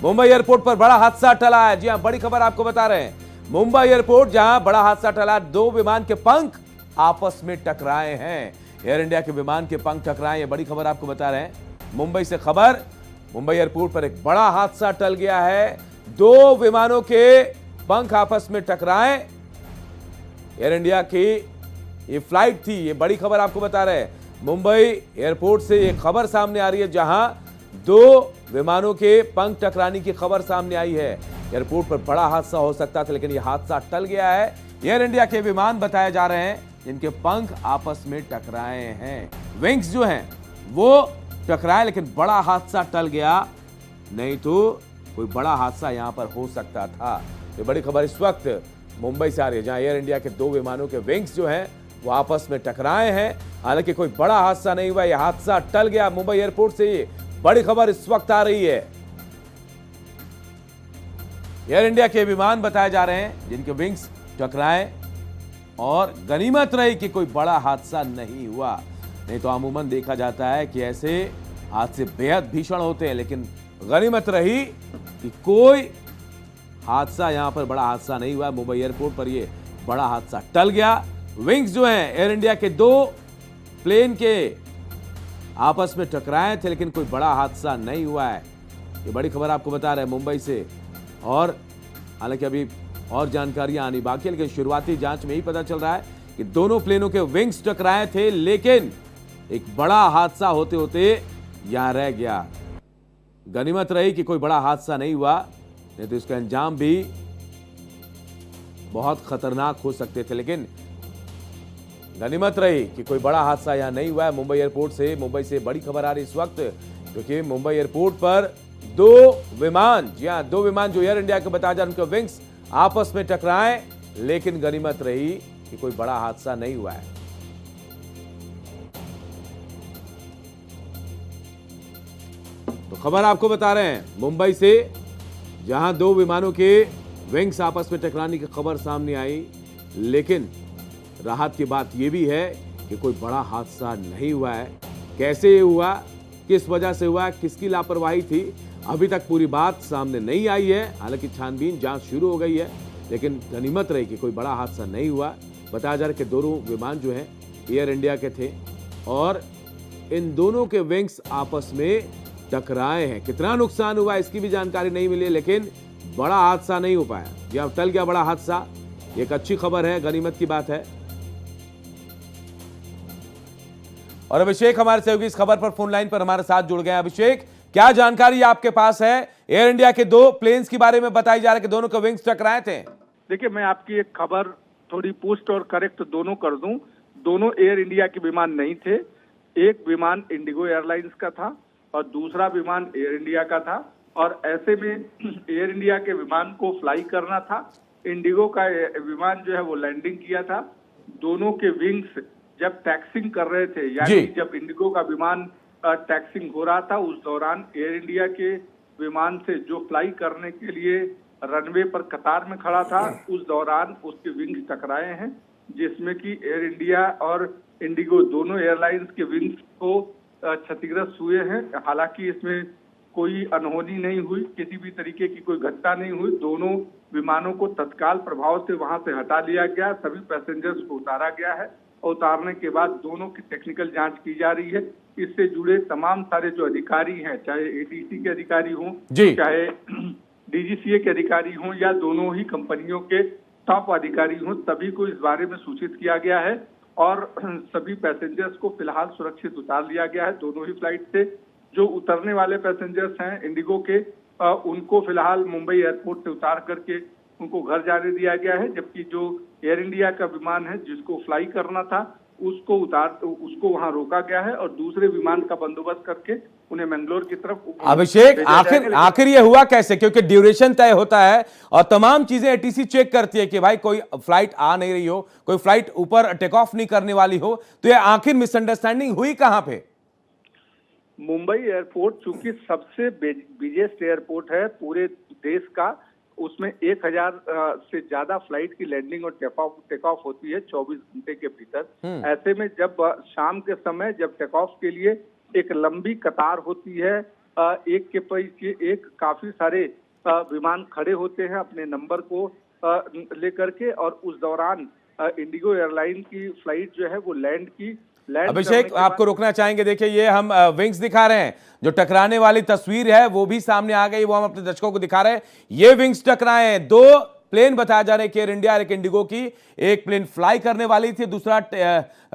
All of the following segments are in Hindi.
मुंबई एयरपोर्ट पर बड़ा हादसा टला है। जी हां, बड़ी खबर आपको बता रहे हैं। मुंबई एयरपोर्ट जहां बड़ा हादसा टला, दो विमान के पंख आपस में टकराए हैं। एयर इंडिया के विमान के पंख टकराए, ये बड़ी खबर आपको बता रहे हैं। मुंबई से खबर, मुंबई एयरपोर्ट पर एक बड़ा हादसा टल गया है। दो विमानों के पंख आपस में टकराए। एयर इंडिया की ये फ्लाइट थी, ये बड़ी खबर आपको बता रहे हैं। मुंबई एयरपोर्ट से ये खबर सामने आ रही है, जहां दो विमानों के पंख टकराने की खबर सामने आई है। एयरपोर्ट पर बड़ा हादसा हो सकता था, लेकिन यह हादसा टल गया है। एयर इंडिया के विमान बताए जा रहे हैं जिनके पंख आपस में टकराए हैं। विंग्स जो हैं वो टकराए, लेकिन बड़ा हादसा टल गया, नहीं तो कोई बड़ा हादसा यहां पर हो सकता था। ये बड़ी खबर इस वक्त मुंबई से आ रही है, जहां एयर इंडिया के दो विमानों के विंग्स जो हैं वो आपस में टकराए हैं। हालांकि कोई बड़ा हादसा नहीं हुआ, यह हादसा टल गया। मुंबई एयरपोर्ट से ये बड़ी खबर इस वक्त आ रही है। एयर इंडिया के विमान बताए जा रहे हैं जिनके विंग्स टकराए, और गनीमत रही कि कोई बड़ा हादसा नहीं हुआ। नहीं तो अमूमन देखा जाता है कि ऐसे हादसे बेहद भीषण होते हैं, लेकिन गनीमत रही कि कोई हादसा, यहां पर बड़ा हादसा नहीं हुआ। मुंबई एयरपोर्ट पर यह बड़ा हादसा टल गया। विंग्स जो हैं एयर इंडिया के दो प्लेन के आपस में टकराए थे, लेकिन कोई बड़ा हादसा नहीं हुआ है। ये बड़ी खबर आपको बता रहे हैं मुंबई से। और हालांकि अभी और जानकारियां आनी बाकी है, लेकिन शुरुआती जांच में ही पता चल रहा है कि दोनों प्लेनों के विंग्स टकराए थे, लेकिन एक बड़ा हादसा होते होते यहां रह गया। गनीमत रही कि कोई बड़ा हादसा नहीं हुआ, नहीं तो इसका अंजाम भी बहुत खतरनाक हो सकते थे। लेकिन गनीमत रही कि कोई बड़ा हादसा यहां नहीं हुआ है। मुंबई एयरपोर्ट से, मुंबई से बड़ी खबर आ रही इस वक्त, क्योंकि मुंबई एयरपोर्ट पर दो विमान, जी हां, दो विमान जो एयर इंडिया के बताया जा रहे उनके विंग्स आपस में टकराए, लेकिन गनीमत रही कि कोई बड़ा हादसा नहीं हुआ है। तो खबर आपको बता रहे हैं मुंबई से, जहां दो विमानों के विंग्स आपस में टकराने की खबर सामने आई, लेकिन राहत की बात यह भी है कि कोई बड़ा हादसा नहीं हुआ है। कैसे हुआ, किस वजह से हुआ, किसकी लापरवाही थी, अभी तक पूरी बात सामने नहीं आई है। हालांकि छानबीन जांच शुरू हो गई है, लेकिन गनीमत रही कि कोई बड़ा हादसा नहीं हुआ। बताया जा रहा है कि दोनों विमान जो हैं एयर इंडिया के थे, और इन दोनों के विंग्स आपस में टकराए हैं। कितना नुकसान हुआ इसकी भी जानकारी नहीं मिली, लेकिन बड़ा हादसा नहीं हो पाया। यह टल गया बड़ा हादसा, एक अच्छी खबर है, गनीमत की बात है। और अभिषेक हमारे सहयोगी इस खबर पर फोन लाइन पर हमारे साथ जुड़ गए हैं। अभिषेक, क्या जानकारी आपके पास है? एयर इंडिया के दो प्लेन्स के बारे में बताई जा रहा है कि दोनों के विंग्स टकराए थे। देखिए, मैं आपकी एक खबर थोड़ी पुष्ट और करेक्ट दोनों कर दूं। दोनों एयर इंडिया के विमान नहीं थे। एक विमान इंडिगो एयरलाइंस का था और दूसरा विमान एयर इंडिया का था, और ऐसे में एयर इंडिया के विमान को फ्लाई करना था, इंडिगो का विमान जो है वो लैंडिंग किया था। दोनों के विंग्स जब टैक्सिंग कर रहे थे, यानी जब इंडिगो का विमान टैक्सिंग हो रहा था, उस दौरान एयर इंडिया के विमान से जो फ्लाई करने के लिए रनवे पर कतार में खड़ा था, उस दौरान उसके विंग्स टकराए हैं, जिसमें कि एयर इंडिया और इंडिगो दोनों एयरलाइंस के विंग्स को क्षतिग्रस्त हुए हैं। हालांकि इसमें कोई अनहोनी नहीं हुई, किसी भी तरीके की कोई घटना नहीं हुई। दोनों विमानों को तत्काल प्रभाव से वहां से हटा लिया गया, सभी पैसेंजर्स को उतारा गया है, और उतारने के बाद दोनों की टेक्निकल जांच की जा रही है। इससे जुड़े तमाम सारे जो अधिकारी हैं, चाहे एटीसी के अधिकारी हों, चाहे डीजीसीए के अधिकारी हों, या दोनों ही कंपनियों के टॉप अधिकारी हों, सभी को इस बारे में सूचित किया गया है, और सभी पैसेंजर्स को फिलहाल सुरक्षित उतार लिया गया है दोनों ही फ्लाइट से। जो उतरने वाले पैसेंजर्स हैं इंडिगो के, उनको फिलहाल मुंबई एयरपोर्ट से उतार करके उनको घर जाने दिया गया है, जबकि जो एयर इंडिया का विमान है जिसको फ्लाई करना था, उसको वहां रोका गया है, और दूसरे विमान का बंदोबस्त करके उन्हें मंगलोर की तरफ। अभिषेक, आखिर ये हुआ कैसे? क्योंकि ड्यूरेशन तय होता है और तमाम चीजें एटीसी चेक करती है कि भाई कोई फ्लाइट आ नहीं रही हो, कोई फ्लाइट ऊपर टेक ऑफ नहीं करने वाली हो, तो ये आखिर मिसअंडरस्टैंडिंग हुई कहां पे? मुंबई एयरपोर्ट चूंकि सबसे बिगेस्ट एयरपोर्ट है पूरे देश का, उसमें 1000 से ज्यादा फ्लाइट की लैंडिंग और टेक ऑफ होती है 24 घंटे के भीतर। ऐसे में जब शाम के समय जब टेक ऑफ के लिए एक लंबी कतार होती है एक के पीछे एक काफी सारे विमान खड़े होते हैं अपने नंबर को लेकर के, और उस दौरान इंडिगो एयरलाइन की फ्लाइट जो है वो लैंड अभिषेक आपको रोकना चाहेंगे, देखिए ये हम विंग्स दिखा रहे हैं, जो टकराने वाली तस्वीर है वो भी सामने आ गई, वो हम अपने दर्शकों को दिखा रहे हैं। ये विंग्स टकराए हैं, दो प्लेन बताया जा रहा है कि एयर इंडिया और एक इंडिगो की। एक प्लेन फ्लाई करने वाली थी, दूसरा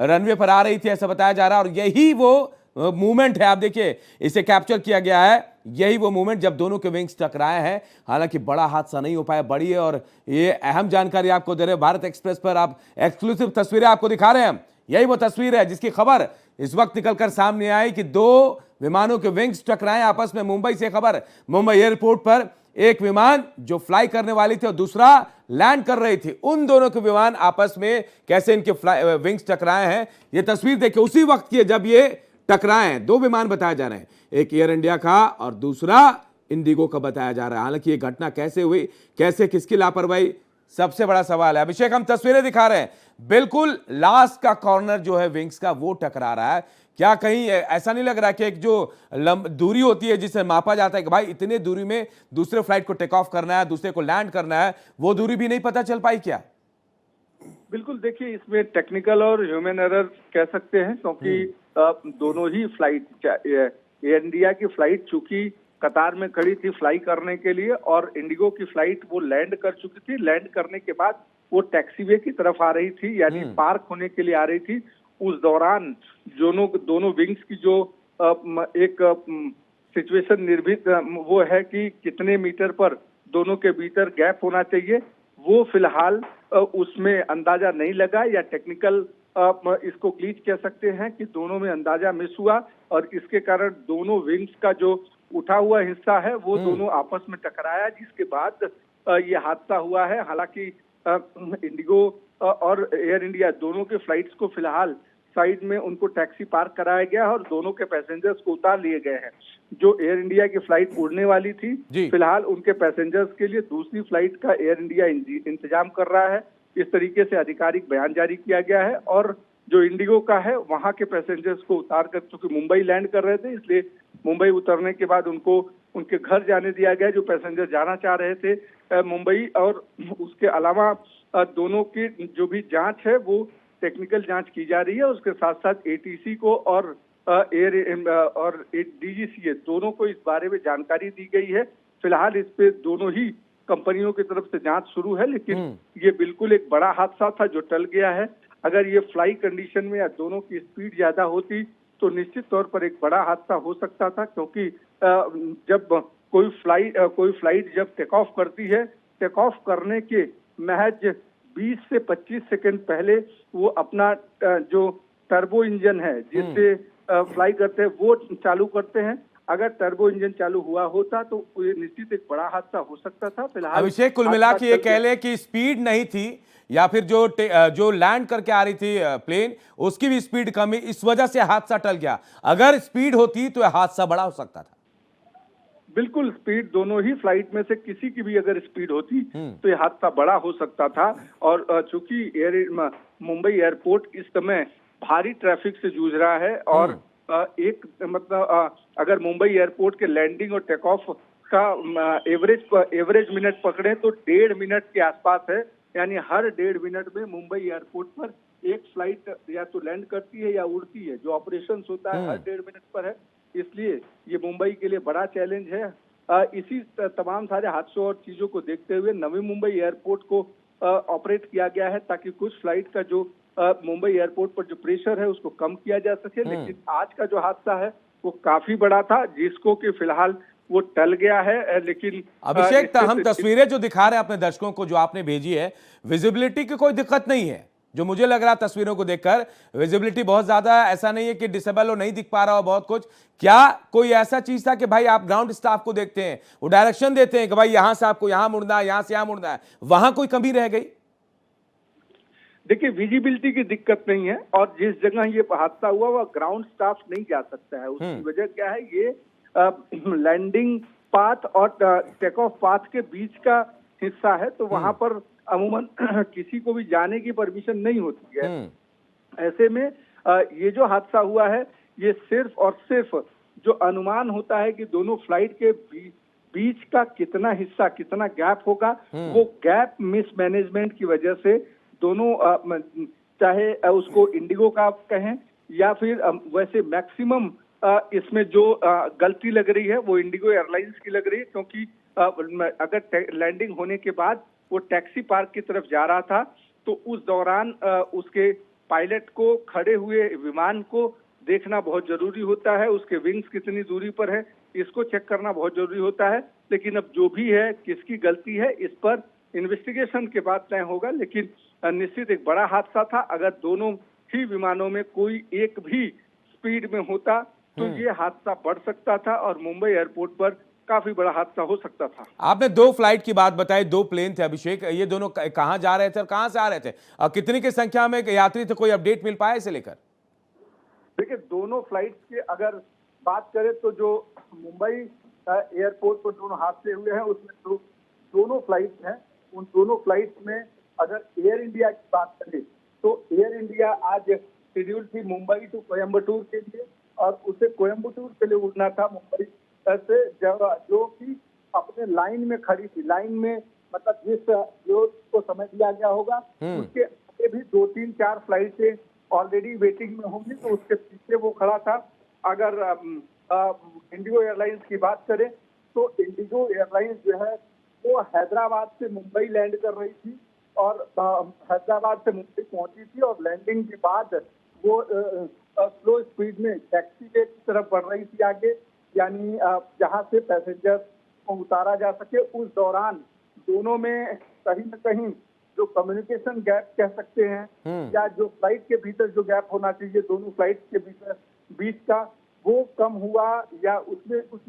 रनवे पर आ रही थी, ऐसा बताया जा रहा है। और यही वो मूवमेंट है, आप देखिए इसे कैप्चर किया गया है, यही वो मूवमेंट जब दोनों के विंग्स टकराए हैं। हालांकि बड़ा हादसा नहीं हो पाया, बड़ी है, और ये अहम जानकारी आपको दे रहे हैं। भारत एक्सप्रेस पर आप एक्सक्लूसिव तस्वीरें आपको दिखा रहे हैं हम। यही वो तस्वीर है जिसकी खबर इस वक्त निकलकर सामने आई कि दो विमानों के विंग्स टकराए आपस में। मुंबई से खबर, मुंबई एयरपोर्ट पर एक विमान जो फ्लाई करने वाली थी और दूसरा लैंड कर रही थी, उन दोनों के विमान आपस में कैसे इनके विंग्स टकराए हैं, ये तस्वीर देखिए उसी वक्त की है जब ये टकराए हैं। दो विमान बताए जा रहे हैं, एक एयर इंडिया का और दूसरा इंडिगो का बताया जा रहा है। हालांकि ये घटना कैसे हुई, कैसे, किसकी लापरवाही, सबसे बड़ा सवाल है। अभिषेक हम तस्वीरें दिखा रहे हैं, बिल्कुल लास्ट का कॉर्नर जो है विंग्स का वो टकरा रहा है। क्या कहीं ऐसा नहीं लग रहा कि एक जो दूरी होती है जिसे मापा जाता है कि भाई इतने दूरी में दूसरे फ्लाइट को टेक ऑफ करना है, दूसरे को लैंड करना है, वो दूरी भी नहीं पता चल पाई क्या? बिल्कुल, देखिए इसमें टेक्निकल और ह्यूमन एरर कह सकते हैं, क्योंकि दोनों ही फ्लाइट, एयर इंडिया की फ्लाइट चूंकि कतार में खड़ी थी फ्लाई करने के लिए, और इंडिगो की फ्लाइट वो लैंड कर चुकी थी। लैंड करने के बाद वो टैक्सीवे की तरफ आ रही थी, यानी पार्क होने के लिए आ रही थी। उस दौरान दोनों विंग्स की जो एक सिचुएशन निर्भित वो है कि कितने मीटर पर दोनों के भीतर गैप होना चाहिए, वो फिलहाल उसमें अंदाजा नहीं लगा, या टेक्निकल इसको ग्लिच कह सकते हैं कि दोनों में अंदाजा मिस हुआ, और इसके कारण दोनों विंग्स का जो उठा हुआ हिस्सा है वो दोनों आपस में टकराया, जिसके बाद ये हादसा हुआ है। हालांकि इंडिगो और एयर इंडिया दोनों के फ्लाइट्स को फिलहाल साइड में उनको टैक्सी पार्क कराया गया है, और दोनों के पैसेंजर्स को उतार लिए गए हैं। जो एयर इंडिया की फ्लाइट उड़ने वाली थी, फिलहाल उनके पैसेंजर्स के लिए दूसरी फ्लाइट का एयर इंडिया इंतजाम कर रहा है, इस तरीके से आधिकारिक बयान जारी किया गया है। और जो इंडिगो का है वहां के पैसेंजर्स को उतार कर, चूंकि मुंबई लैंड कर रहे थे, इसलिए मुंबई उतरने के बाद उनको उनके घर जाने दिया गया, जो पैसेंजर जाना चाह रहे थे मुंबई। और उसके अलावा दोनों की जो भी जांच है वो टेक्निकल जांच की जा रही है। उसके साथ साथ एटीसी को और डीजीसीए दोनों को इस बारे में जानकारी दी गई है। फिलहाल इस पे दोनों ही कंपनियों की तरफ से जांच शुरू है, लेकिन ये बिल्कुल एक बड़ा हादसा था जो टल गया है। अगर ये फ्लाई कंडीशन में या दोनों की स्पीड ज्यादा होती तो निश्चित तौर पर एक बड़ा हादसा हो सकता था, क्योंकि जब कोई फ्लाइट जब टेक ऑफ करती है, टेक ऑफ करने के महज 20 से 25 सेकंड पहले वो अपना जो टर्बो इंजन है जिससे फ्लाई करते हैं वो चालू करते हैं। अगर टर्बो इंजन चालू हुआ होता तो ये निश्चित एक बड़ा हादसा हो सकता था। फिलहाल अभिषेक कुल मिला के ये कह ले कि स्पीड नहीं थी, या फिर जो लैंड करके आ रही थी प्लेन उसकी भी स्पीड कमी, इस वजह से हादसा टल गया। अगर स्पीड होती तो हादसा बड़ा हो सकता था। बिल्कुल, स्पीड दोनों ही फ्लाइट में से किसी की भी अगर स्पीड होती तो ये हादसा बड़ा हो सकता था। और चूंकि मुंबई एयरपोर्ट इस समय भारी ट्रैफिक से जूझ रहा है, और अगर मुंबई एयरपोर्ट के लैंडिंग और टेक ऑफ का एवरेज मिनट पकड़े तो 1.5 मिनट के आसपास है, यानी हर 1.5 मिनट में मुंबई एयरपोर्ट पर एक फ्लाइट या तो लैंड करती है या उड़ती है। जो ऑपरेशन होता है हर 1.5 मिनट पर है, इसलिए ये मुंबई के लिए बड़ा चैलेंज है। इसी तमाम सारे हादसों और चीजों को देखते हुए नवी मुंबई एयरपोर्ट को ऑपरेट किया गया है, ताकि कुछ फ्लाइट का जो मुंबई एयरपोर्ट पर जो प्रेशर है उसको कम किया जा सके। लेकिन आज का जो हादसा है वो काफी बड़ा था, जिसको कि फिलहाल वो टल गया है। लेकिन अभिषेक हम तस्वीरें जो दिखा रहे हैं अपने दर्शकों को, जो आपने भेजी है, विजिबिलिटी की कोई दिक्कत नहीं है। जो मुझे लग रहा तस्वीरों को देखकर विजिबिलिटी बहुत ज्यादा है, ऐसा नहीं है कि डिसेबल हो, नहीं दिख पा रहा हो बहुत कुछ। क्या कोई ऐसा चीज था कि भाई आप ग्राउंड स्टाफ को देखते हैं, वो डायरेक्शन देते हैं कि भाई यहां से आपको यहां मुड़ना है, यहां से यहां मुड़ना है, वहां कोई कमी रह गई? देखिए, विजिबिलिटी की दिक्कत नहीं है, और जिस जगह ये हादसा हुआ वह ग्राउंड स्टाफ नहीं जा सकता है। उसकी वजह क्या है, ये लैंडिंग पाथ और टेक ऑफ पाथ के बीच का हिस्सा है, तो वहां पर अमूमन किसी को भी जाने की परमिशन नहीं होती है। ऐसे में ये जो हादसा हुआ है ये सिर्फ और सिर्फ जो अनुमान होता है कि दोनों फ्लाइट के बीच का कितना हिस्सा, कितना गैप होगा, वो गैप मिसमैनेजमेंट की वजह से दोनों चाहे उसको इंडिगो का आप कहें या फिर वैसे मैक्सिमम इसमें जो गलती लग रही है वो इंडिगो एयरलाइंस की लग रही है, क्योंकि अगर लैंडिंग होने के बाद वो टैक्सी पार्क की तरफ जा रहा था तो उस दौरान उसके पायलट को खड़े हुए विमान को देखना बहुत जरूरी होता है, उसके विंग्स कितनी दूरी पर है इसको चेक करना बहुत जरूरी होता है। लेकिन अब जो भी है, किसकी गलती है, इस पर इन्वेस्टिगेशन के बाद तय होगा। लेकिन निश्चित एक बड़ा हादसा था। अगर दोनों ही विमानों में कोई एक भी स्पीड में होता तो ये हादसा बढ़ सकता था और मुंबई एयरपोर्ट पर काफी बड़ा हादसा हो सकता था। आपने 2 फ्लाइट की बात बताई, 2 प्लेन थे अभिषेक, ये दोनों कहां जा रहे थे और कहां से आ रहे थे और कितनी की संख्या में यात्री थे, कोई अपडेट मिल पाया इसे लेकर? देखिए, दोनों फ्लाइट्स के अगर बात करें तो जो मुंबई एयरपोर्ट पर दोनों हादसे हुए हैं उसमें तो दोनों फ्लाइट्स हैं। उन दोनों फ्लाइट्स में अगर एयर इंडिया की बात करें तो एयर इंडिया आज शेड्यूल थी मुंबई टू कोयम्बटूर के लिए और उसे कोयम्बटूर के लिए उड़ना था मुंबई से, जो कि अपने लाइन में खड़ी थी। लाइन में मतलब जिस जो को समय दिया गया होगा उसके आगे भी 2-3-4 फ्लाइटें ऑलरेडी वेटिंग में होंगी, तो उसके पीछे वो खड़ा था। अगर इंडिगो एयरलाइंस की बात करें तो इंडिगो एयरलाइंस जो है वो हैदराबाद से मुंबई लैंड कर रही थी और हैदराबाद से मुंबई पहुंची थी और लैंडिंग के बाद वो स्लो स्पीड में टैक्सी वे की तरफ बढ़ रही थी आगे, यानी जहां से पैसेंजर को उतारा जा सके। उस दौरान दोनों में कहीं न कहीं जो कम्युनिकेशन गैप कह सकते हैं या जो फ्लाइट के भीतर जो गैप होना चाहिए दोनों फ्लाइट के बीच का, वो कम हुआ या उसमें कुछ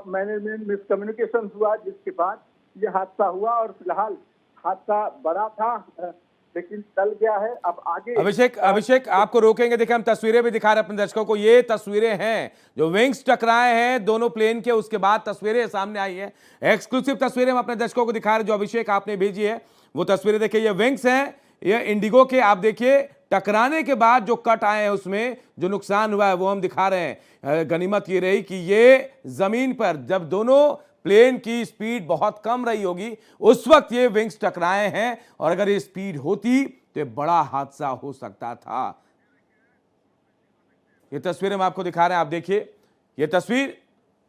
मैनेजमेंट मिसकम्युनिकेशन हुआ, जिसके बाद ये हादसा हुआ। और फिलहाल हादसा बड़ा था लेकिन टल गया है। अब आगे अभिषेक आपको रोकेंगे, देखिए हम तस्वीरें भी दिखा रहे हैं अपने दर्शकों को। ये तस्वीरें हैं जो विंग्स टकराए हैं दोनों प्लेन के, उसके बाद तस्वीरें सामने आई है, एक्सक्लूसिव तस्वीरें हम अपने दर्शकों को दिखा रहे हैं जो अभिषेक आपने भेजी है वो तस्वीरें। देखिए ये विंग्स हैं, ये इंडिगो के, आप देखिए टकराने के बाद जो कट आए हैं उसमें जो नुकसान हुआ है वो हम दिखा रहे हैं। गनीमत ये रही कि ये जमीन पर जब दोनों प्लेन की स्पीड बहुत कम रही होगी उस वक्त ये विंग्स टकराए हैं और अगर ये स्पीड होती तो बड़ा हादसा हो सकता था। ये तस्वीरें हम आपको दिखा रहे हैं, आप देखिए ये तस्वीर,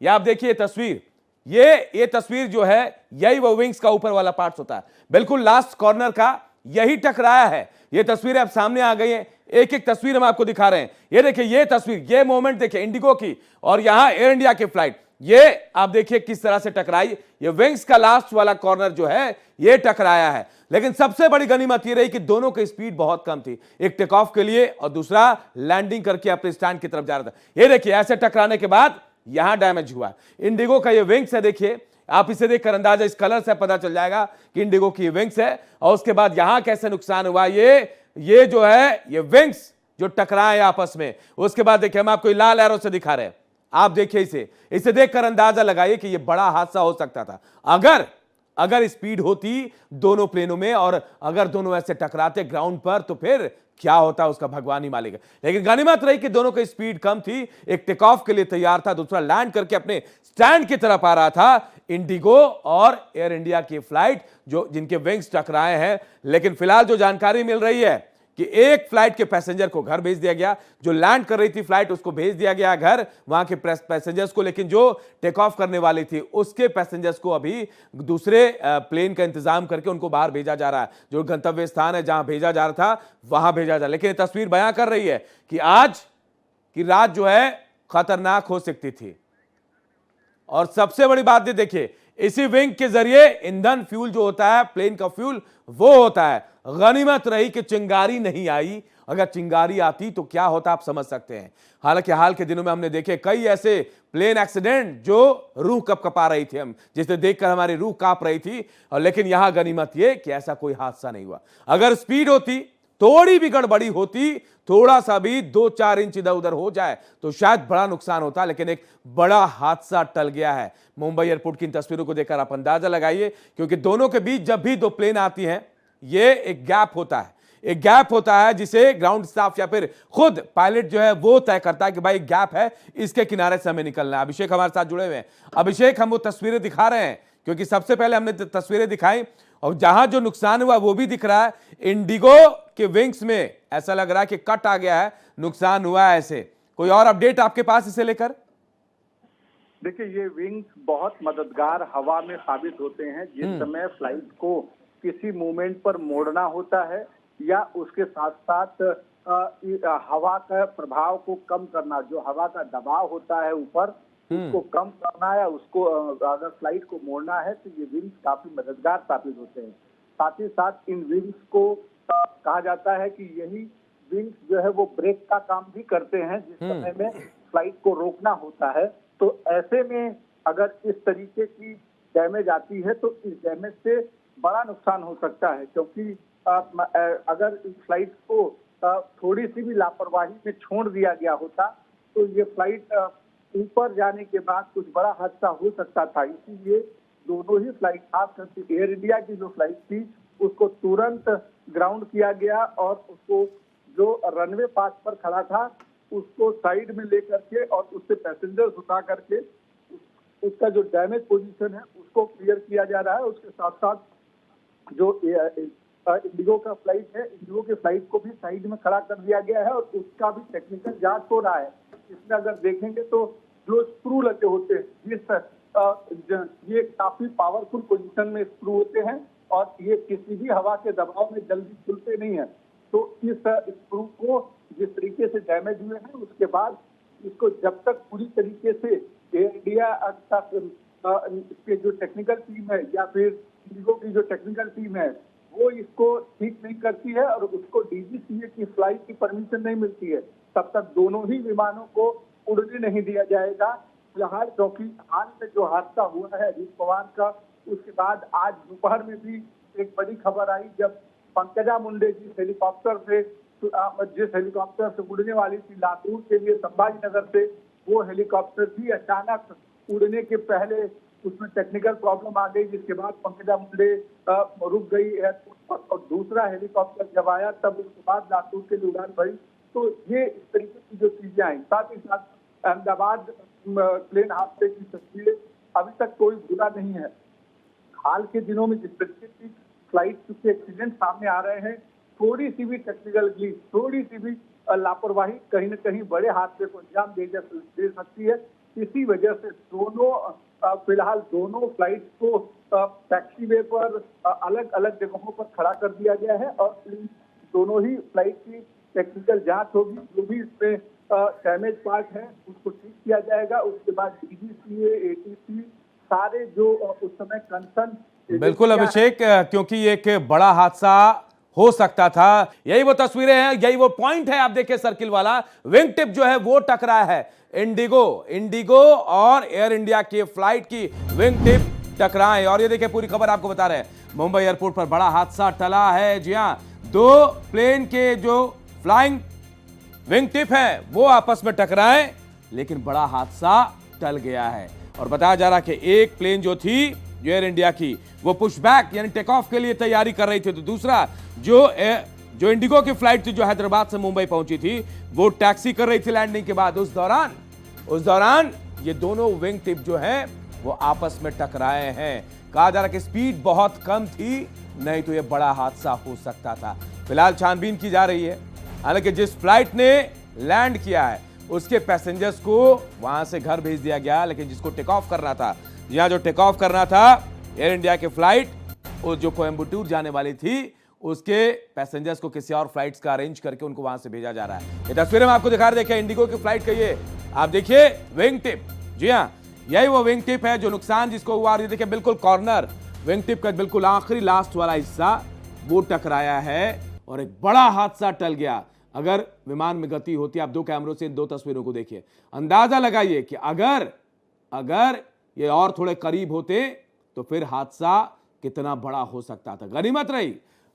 या आप देखिए तस्वीर, ये तस्वीर जो है यही वो विंग्स का ऊपर वाला पार्ट होता है, बिल्कुल लास्ट कॉर्नर का यही टकराया है। ये तस्वीरें अब सामने आ गई हैं, एक एक तस्वीर हम आपको दिखा रहे हैं। ये देखिए ये तस्वीर, ये मोमेंट देखिए इंडिगो की और यहां एयर इंडिया की फ्लाइट, ये आप देखिए किस तरह से टकराई। ये विंग्स का लास्ट वाला कॉर्नर जो है ये टकराया है। लेकिन सबसे बड़ी गनीमत ये रही कि दोनों की स्पीड बहुत कम थी, एक टेक ऑफ के लिए और दूसरा लैंडिंग करके अपने स्टैंड की तरफ जा रहा था। ये देखिए ऐसे टकराने के बाद यहां डैमेज हुआ। इंडिगो का ये विंग्स है, देखिए आप इसे देखकर अंदाजा इस कलर से पता चल जाएगा कि इंडिगो की विंग्स है। और उसके बाद यहां कैसे नुकसान हुआ, ये जो है ये विंग्स जो टकराए आपस में, उसके बाद देखिए हम आपको लाल एरो से दिखा रहे हैं, आप देखिए इसे देखकर अंदाजा लगाइए कि यह बड़ा हादसा हो सकता था अगर स्पीड होती दोनों प्लेनों में और अगर दोनों ऐसे टकराते ग्राउंड पर तो फिर क्या होता उसका भगवान ही मालिक है। लेकिन गनीमत रही कि दोनों की स्पीड कम थी, एक टेक ऑफ के लिए तैयार था, दूसरा लैंड करके अपने स्टैंड की तरफ आ रहा था। इंडिगो और एयर इंडिया की फ्लाइट जो जिनके विंग्स टकराए हैं। लेकिन फिलहाल जो जानकारी मिल रही है कि एक फ्लाइट के पैसेंजर को घर भेज दिया गया, जो लैंड कर रही थी फ्लाइट उसको भेज दिया गया घर, वहां के पैसेंजर्स को, लेकिन जो टेक ऑफ करने वाली थी उसके पैसेंजर्स को अभी दूसरे प्लेन का इंतजाम करके उनको बाहर भेजा जा रहा है। जो गंतव्य स्थान है जहां भेजा जा रहा था वहां भेजा जा रहा है। लेकिन ये तस्वीर बयां कर रही है कि आज की रात जो है खतरनाक हो सकती थी। और सबसे बड़ी बात ये देखिए, इसी विंग के जरिए ईंधन फ्यूल जो होता है, प्लेन का फ्यूल वो होता है। गनीमत रही कि चिंगारी नहीं आई, अगर चिंगारी आती तो क्या होता आप समझ सकते हैं। हालांकि हाल के दिनों में हमने देखे कई ऐसे प्लेन एक्सीडेंट जो रूह कपकपा रही थी, हम जिसे देखकर हमारी रूह कांप रही थी। और लेकिन यहां गनीमत यह कि ऐसा कोई हादसा नहीं हुआ। अगर स्पीड होती, थोड़ी भी गड़बड़ी होती, थोड़ा सा भी 2-4 इंच इधर उधर हो जाए तो शायद बड़ा नुकसान होता। लेकिन एक बड़ा हादसा टल गया है। मुंबई एयरपोर्ट की इन तस्वीरों को देखकर आप अंदाजा लगाइए, क्योंकि दोनों के बीच जब भी दो प्लेन आती हैं ये एक गैप होता है। एक गैप होता है जिसे ग्राउंड स्टाफ या फिर खुद पायलट जो है वो तय करता है कि भाई गैप है, इसके किनारे से हमें निकलना है। अभिषेक हमारे साथ जुड़े हुए हैं। अभिषेक, हम वो तस्वीरें दिखा रहे हैं क्योंकि सबसे पहले हमने तस्वीरें दिखाई और जहां जो नुकसान हुआ वो भी दिख रहा है। इंडिगो के विंग्स में ऐसा लग रहा है कि कट आ गया है, नुकसान हुआ है। ऐसे कोई और अपडेट आपके पास इसे लेकर? देखिए, ये विंग्स बहुत मददगार हवा में साबित होते हैं। जिस समय फ्लाइट को किसी मूवमेंट पर मोड़ना होता है या उसके साथ साथ हवा का प्रभाव को कम करना, जो हवा का दबाव होता है ऊपर, उसको कम करना या उसको अगर फ्लाइट को मोड़ना है तो ये विंग्स काफी मददगार साबित होते हैं। साथ ही साथ इन विंग्स को कहा जाता है कि यही विंग्स जो है वो ब्रेक का काम भी करते हैं जिस समय में फ्लाइट को रोकना होता है। तो ऐसे में अगर इस तरीके की डैमेज आती है तो इस डैमेज से बड़ा नुकसान हो सकता है, क्योंकि अगर इस फ्लाइट को थोड़ी सी भी लापरवाही में छोड़ दिया गया होता तो ये फ्लाइट ऊपर जाने के बाद कुछ बड़ा हादसा हो सकता था। इसीलिए दोनों ही फ्लाइट, खास करके एयर इंडिया की जो फ्लाइट थी, उसको तुरंत ग्राउंड किया गया और उसको जो रनवे पास पर खड़ा था उसको साइड में लेकर के और उससे पैसेंजर्स उठा करके उसका जो डैमेज पोजीशन है उसको क्लियर किया जा रहा है। उसके साथ साथ जो इंडिगो का फ्लाइट है, इंडिगो के फ्लाइट को भी साइड में खड़ा कर दिया गया है और उसका भी टेक्निकल जांच हो रहा है। इसमें अगर देखेंगे तो जो स्क्रू लगे होते हैं, ये काफी पावरफुल पोजीशन में स्क्रू होते हैं और ये किसी भी हवा के दबाव में जल्दी खुलते नहीं है। तो इस स्क्रू को जिस तरीके से डैमेज हुए हैं उसके बाद इसको जब तक पूरी तरीके से एयर इंडिया के जो टेक्निकल टीम है या फिर इंडिगो की जो टेक्निकल टीम है वो इसको ठीक नहीं करती है और उसको डीजीसीए की फ्लाइट की परमिशन नहीं मिलती है, तब तक दोनों ही विमानों को उड़ने नहीं दिया जाएगा। फिलहाल क्योंकि हाल में जो हादसा हुआ है अजीत पवार का, उसके बाद आज दोपहर में भी एक बड़ी खबर आई जब पंकजा मुंडे जिस हेलीकॉप्टर से उड़ने वाली थी लातूर के लिए संभाजी नगर से, वो हेलीकॉप्टर भी अचानक उड़ने के पहले उसमें टेक्निकल प्रॉब्लम आ गई, जिसके बाद पंकजा मुंडे रुक गई एयरपोर्ट पर और दूसरा हेलीकॉप्टर जब आया तब उसके बाद लातूर के लिए उड़ान भरी। तो ये इस तरीके की जो चीजें आई। साथ ही साथ अहमदाबाद प्लेन हादसे की तस्वीरें अभी तक कोई भूला नहीं है। हाल के दिनों में जिस तरीके की फ्लाइट के एक्सीडेंट सामने आ रहे हैं, थोड़ी सी भी टेक्निकल ग्लिच, थोड़ी सी भी लापरवाही कहीं न कहीं बड़े हादसे को अंजाम दे सकती है। इसी वजह से फिलहाल दोनों फ्लाइट को टैक्सीवे पर अलग अलग जगहों पर खड़ा कर दिया गया है और इन दोनों ही फ्लाइट की टेक्निकल जांच होगी। जो भी इसमें डैमेज पार्ट है उसको ठीक किया जाएगा। उसके बाद डीजीसीए, एटीसी, सारे जो उस समय कंसर्न। बिल्कुल अभिषेक, क्योंकि ये एक बड़ा हादसा हो सकता था। यही वो तस्वीरें हैं, यही वो पॉइंट है। आप देखिए सर्किल वाला विंग टिप जो है वो टकरा है। इंडिगो और एयर इंडिया की फ्लाइट की विंग टिप टकराए। और ये देखिए पूरी खबर आपको बता रहे हैं, मुंबई एयरपोर्ट पर बड़ा हादसा टला है। जी हां, दो प्लेन के जो फ्लाइंग विंग टिप है वो आपस में टकराए, लेकिन बड़ा हादसा टल गया है। और बताया जा रहा कि एक प्लेन जो थी जो एयर इंडिया की वो पुशबैक यानी टेक ऑफ के लिए तैयारी कर रही थी, तो दूसरा जो इंडिगो की फ्लाइट थी जो हैदराबाद से मुंबई पहुंची थी वो टैक्सी कर रही थी लैंडिंग के बाद। उस दौरान ये दोनों विंग टिप जो हैं वो आपस में टकराए हैं। कहा जा रहा कि स्पीड बहुत कम थी, नहीं तो ये बड़ा हादसा हो सकता था। फिलहाल छानबीन की जा रही है। हालांकि जिस फ्लाइट ने लैंड किया है उसके पैसेंजर्स को वहां से घर भेज दिया गया, लेकिन जिसको टेक ऑफ करना था, यहां जो टेक ऑफ करना था एयर इंडिया की फ्लाइट, वो जो कोयंबटूर जाने वाली थी, उसके पैसेंजर्स को किसी और फ्लाइट्स का अरेंज करके उनको वहां से भेजा जा रहा है। ये तस्वीरें हम आपको दिखा रहे, देखिए इंडिगो की फ्लाइट का ये आप देखिए विंग टिप। जी हाँ, यही वो विंग टिप है जो नुकसान जिसको हुआ। ये देखिए बिल्कुल कॉर्नर विंग टिप का बिल्कुल आखिरी लास्ट वाला हिस्सा वो टकराया है और एक बड़ा हादसा टल गया। अगर विमान में गति होती, आप दो कैमरों से इन दो तस्वीरों को देखिए, अंदाजा लगाइए कि अगर ये और थोड़े करीब होते तो फिर हादसा कितना बड़ा हो सकता था।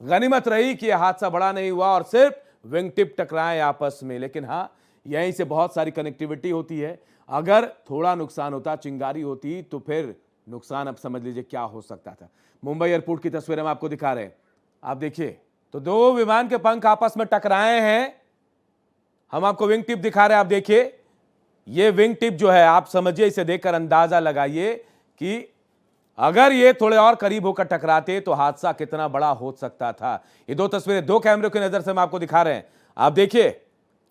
गनीमत रही कि यह हादसा बड़ा नहीं हुआ और सिर्फ विंग टिप टकराए आपस में। लेकिन हाँ, यहीं से बहुत सारी कनेक्टिविटी होती है। अगर थोड़ा नुकसान होता, चिंगारी होती, तो फिर नुकसान अब समझ लीजिए क्या हो सकता था। मुंबई एयरपोर्ट की तस्वीरें हम आपको दिखा रहे हैं। आप देखिए तो दो विमान के पंख आपस में टकराए हैं। हम आपको विंग टिप दिखा रहे हैं, आप देखिए ये विंग टिप जो है, आप समझिए, इसे देखकर अंदाजा लगाइए कि अगर ये थोड़े और करीब होकर टकराते तो हादसा कितना बड़ा हो सकता था। ये दो तस्वीरें दो कैमरे की नजर से हम आपको दिखा रहे हैं। आप देखिए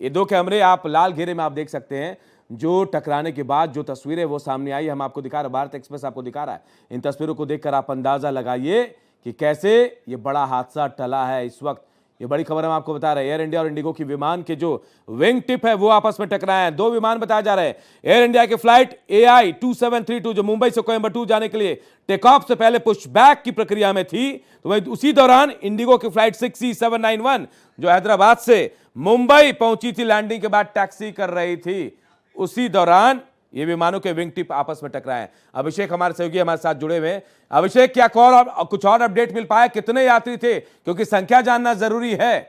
ये दो कैमरे आप लाल घेरे में आप देख सकते हैं। जो टकराने के बाद जो तस्वीरें वो सामने आई, हम आपको दिखा रहे हैं, भारत एक्सप्रेस आपको दिखा रहा है। इन तस्वीरों को देखकर आप अंदाजा लगाइए कि कैसे ये बड़ा हादसा टला है। इस वक्त ये बड़ी खबर हम आपको बता रहे हैं, एयर इंडिया और इंडिगो की विमान के जो विंग टिप है वो आपस में टकराए हैं। दो विमान बताए जा रहे हैं। एयर इंडिया की फ्लाइट AI 2732 जो मुंबई से कोयंबटूर जाने के लिए टेक ऑफ से पहले पुश बैक की प्रक्रिया में थी, तो वही उसी दौरान इंडिगो की फ्लाइट 6C791 जो हैदराबाद से मुंबई पहुंची थी, लैंडिंग के बाद टैक्सी कर रही थी, उसी दौरान ये विमानों के विंग टिप आपस में टकराए। अभिषेक हमारे सहयोगी हमारे साथ जुड़े हुए हैं। अभिषेक, क्या कुछ और अपडेट मिल पाया, कितने यात्री थे, क्योंकि संख्या जानना जरूरी है।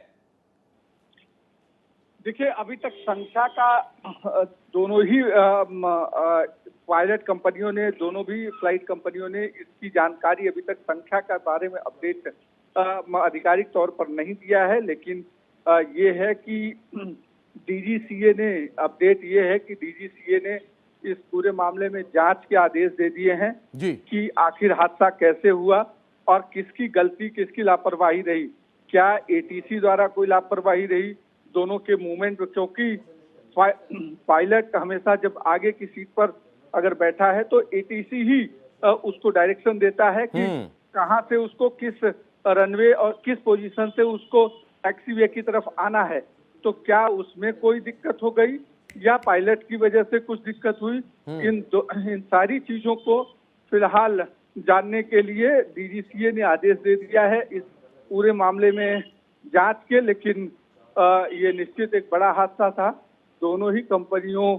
देखिए, अभी तक संख्या का दोनों ही पायलट कंपनियों ने, दोनों भी फ्लाइट कंपनियों ने इसकी जानकारी अभी तक संख्या के बारे में अपडेट आधिकारिक तौर पर नहीं दिया है। लेकिन ये है कि DGCA ने अपडेट ये है कि DGCA ने इस पूरे मामले में जांच के आदेश दे दिए हैं जी कि आखिर हादसा कैसे हुआ और किसकी गलती, किसकी लापरवाही रही। क्या ATC द्वारा कोई लापरवाही रही दोनों के मूवमेंट, क्योंकि पायलट हमेशा जब आगे की सीट पर अगर बैठा है तो ATC ही उसको डायरेक्शन देता है कि कहां से उसको किस रनवे और किस पोजीशन से उसको टैक्सीवे की तरफ आना है। तो क्या उसमें कोई दिक्कत हो गई या पायलट की वजह से कुछ दिक्कत हुई, इन सारी चीजों को फिलहाल जानने के लिए DGCA ने आदेश दे दिया है इस पूरे मामले में जांच के। लेकिन ये निश्चित एक बड़ा हादसा था। दोनों ही कंपनियों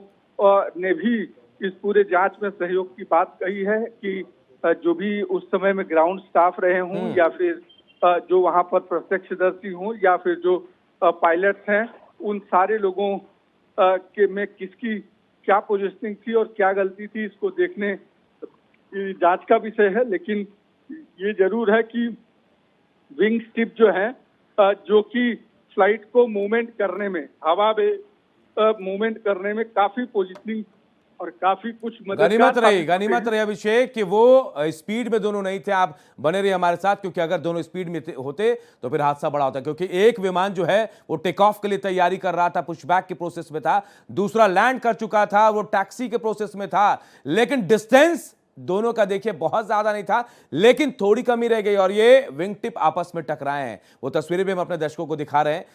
ने भी इस पूरे जांच में सहयोग की बात कही है कि जो भी उस समय में ग्राउंड स्टाफ रहे हों या फिर जो वहां पर प्रत्यक्षदर्शी हों या फिर जो पायलट्स हैं, उन सारे लोगों के में किसकी क्या पोजीशनिंग थी और क्या गलती थी, इसको देखने की जांच का विषय है। लेकिन ये जरूर है कि विंग टिप जो है, जो कि फ्लाइट को मूवमेंट करने में, हवा में मूवमेंट करने में काफी पोजीशनिंग और काफी कुछ गनीमत रही अभिषेक कि वो स्पीड में दोनों नहीं थे। आप बने रहिए हमारे साथ, क्योंकि अगर दोनों स्पीड में होते तो फिर हादसा बड़ा होता, क्योंकि एक विमान जो है वो टेक ऑफ के लिए तैयारी कर रहा था, पुशबैक के प्रोसेस में था, दूसरा लैंड कर चुका था, वो टैक्सी के प्रोसेस में था। लेकिन डिस्टेंस दोनों का देखिए बहुत ज्यादा नहीं था, लेकिन थोड़ी कमी रह गई और ये विंग टिप आपस में टकराए हैं। वो तस्वीरें भी हम अपने दर्शकों को दिखा रहे हैं।